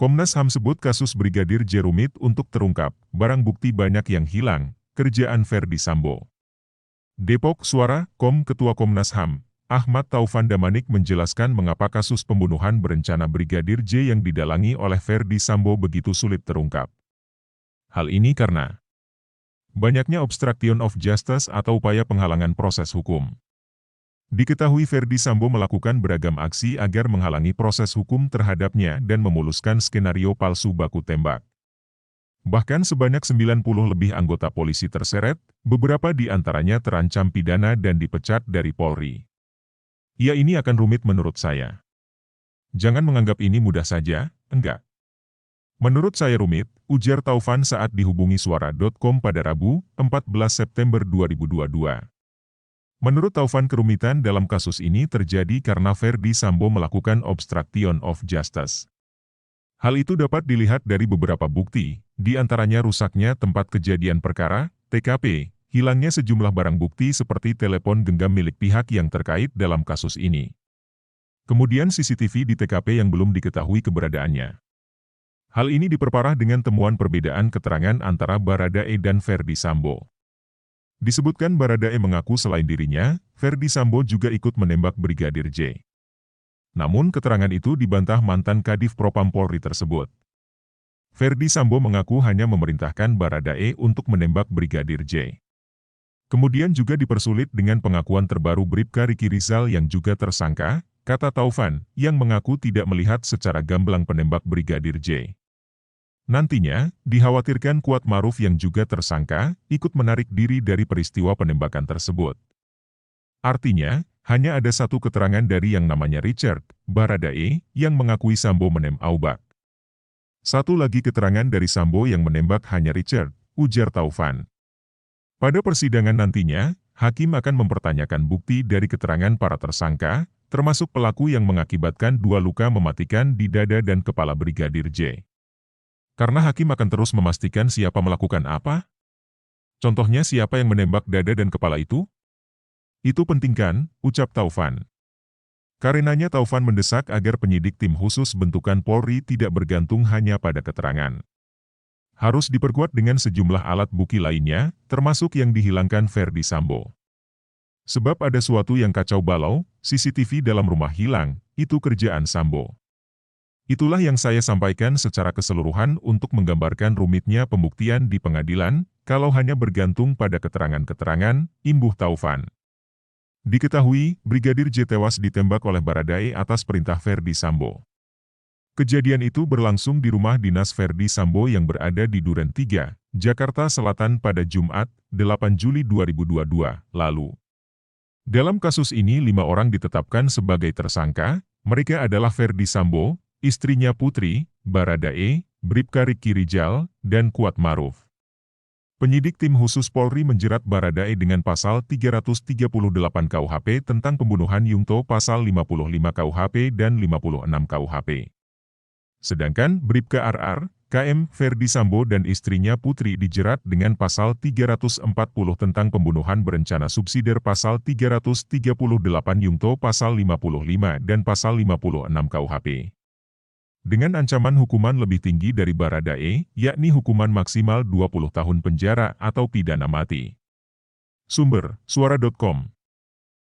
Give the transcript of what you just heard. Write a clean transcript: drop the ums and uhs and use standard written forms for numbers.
Komnas HAM sebut kasus Brigadir J rumit untuk terungkap, barang bukti banyak yang hilang, kerjaan Ferdi Sambo. Depok Suara, Ketua Komnas HAM, Ahmad Taufan Damanik menjelaskan mengapa kasus pembunuhan berencana Brigadir J yang didalangi oleh Ferdi Sambo begitu sulit terungkap. Hal ini karena banyaknya obstruction of justice atau upaya penghalangan proses hukum. Diketahui Ferdi Sambo melakukan beragam aksi agar menghalangi proses hukum terhadapnya dan memuluskan skenario palsu baku tembak. Bahkan sebanyak 90 lebih anggota polisi terseret, beberapa di antaranya terancam pidana dan dipecat dari Polri. Ya, ini akan rumit menurut saya. Jangan menganggap ini mudah saja, enggak. Menurut saya rumit, ujar Taufan saat dihubungi Suara.com pada Rabu, 14 September 2022. Menurut Taufan, kerumitan dalam kasus ini terjadi karena Ferdi Sambo melakukan obstruction of justice. Hal itu dapat dilihat dari beberapa bukti, di antaranya rusaknya tempat kejadian perkara, TKP, hilangnya sejumlah barang bukti seperti telepon genggam milik pihak yang terkait dalam kasus ini. Kemudian CCTV di TKP yang belum diketahui keberadaannya. Hal ini diperparah dengan temuan perbedaan keterangan antara Baradae dan Ferdi Sambo. Disebutkan Baradae mengaku selain dirinya, Ferdi Sambo juga ikut menembak Brigadir J. Namun keterangan itu dibantah mantan Kadif Propam Polri tersebut. Ferdi Sambo mengaku hanya memerintahkan Baradae untuk menembak Brigadir J. Kemudian juga dipersulit dengan pengakuan terbaru Bribka Riki Rizal yang juga tersangka, kata Taufan, yang mengaku tidak melihat secara gamblang penembak Brigadir J. Nantinya, dikhawatirkan Kuat Maruf yang juga tersangka, ikut menarik diri dari peristiwa penembakan tersebut. Artinya, hanya ada satu keterangan dari yang namanya Richard, Baradae, yang mengakui Sambo menembak. Satu lagi keterangan dari Sambo yang menembak hanya Richard, ujar Taufan. Pada persidangan nantinya, hakim akan mempertanyakan bukti dari keterangan para tersangka, termasuk pelaku yang mengakibatkan 2 luka mematikan di dada dan kepala Brigadir J. Karena hakim akan terus memastikan siapa melakukan apa? Contohnya siapa yang menembak dada dan kepala itu? Itu penting kan, ucap Taufan. Karenanya Taufan mendesak agar penyidik tim khusus bentukan Polri tidak bergantung hanya pada keterangan. Harus diperkuat dengan sejumlah alat bukti lainnya, termasuk yang dihilangkan Ferdi Sambo. Sebab ada suatu yang kacau balau, CCTV dalam rumah hilang, itu kerjaan Sambo. Itulah yang saya sampaikan secara keseluruhan untuk menggambarkan rumitnya pembuktian di pengadilan, kalau hanya bergantung pada keterangan-keterangan, imbuh Taufan. Diketahui, Brigadir J tewas ditembak oleh Baradae atas perintah Ferdi Sambo. Kejadian itu berlangsung di rumah dinas Ferdi Sambo yang berada di Duren 3, Jakarta Selatan pada Jumat, 8 Juli 2022, lalu. Dalam kasus ini 5 orang ditetapkan sebagai tersangka, mereka adalah Ferdi Sambo, istrinya Putri, Baradae, Bribka Riki Rizal, dan Kuat Maruf. Penyidik tim khusus Polri menjerat Baradae dengan pasal 338 KUHP tentang pembunuhan Yungto, pasal 55 KUHP dan 56 KUHP. Sedangkan Bribka RR, KM Ferdi Sambo dan istrinya Putri dijerat dengan pasal 340 tentang pembunuhan berencana subsidiar, pasal 338 Yungto, pasal 55 dan pasal 56 KUHP. Dengan ancaman hukuman lebih tinggi dari Baradae, yakni hukuman maksimal 20 tahun penjara atau pidana mati. Sumber, Suara.com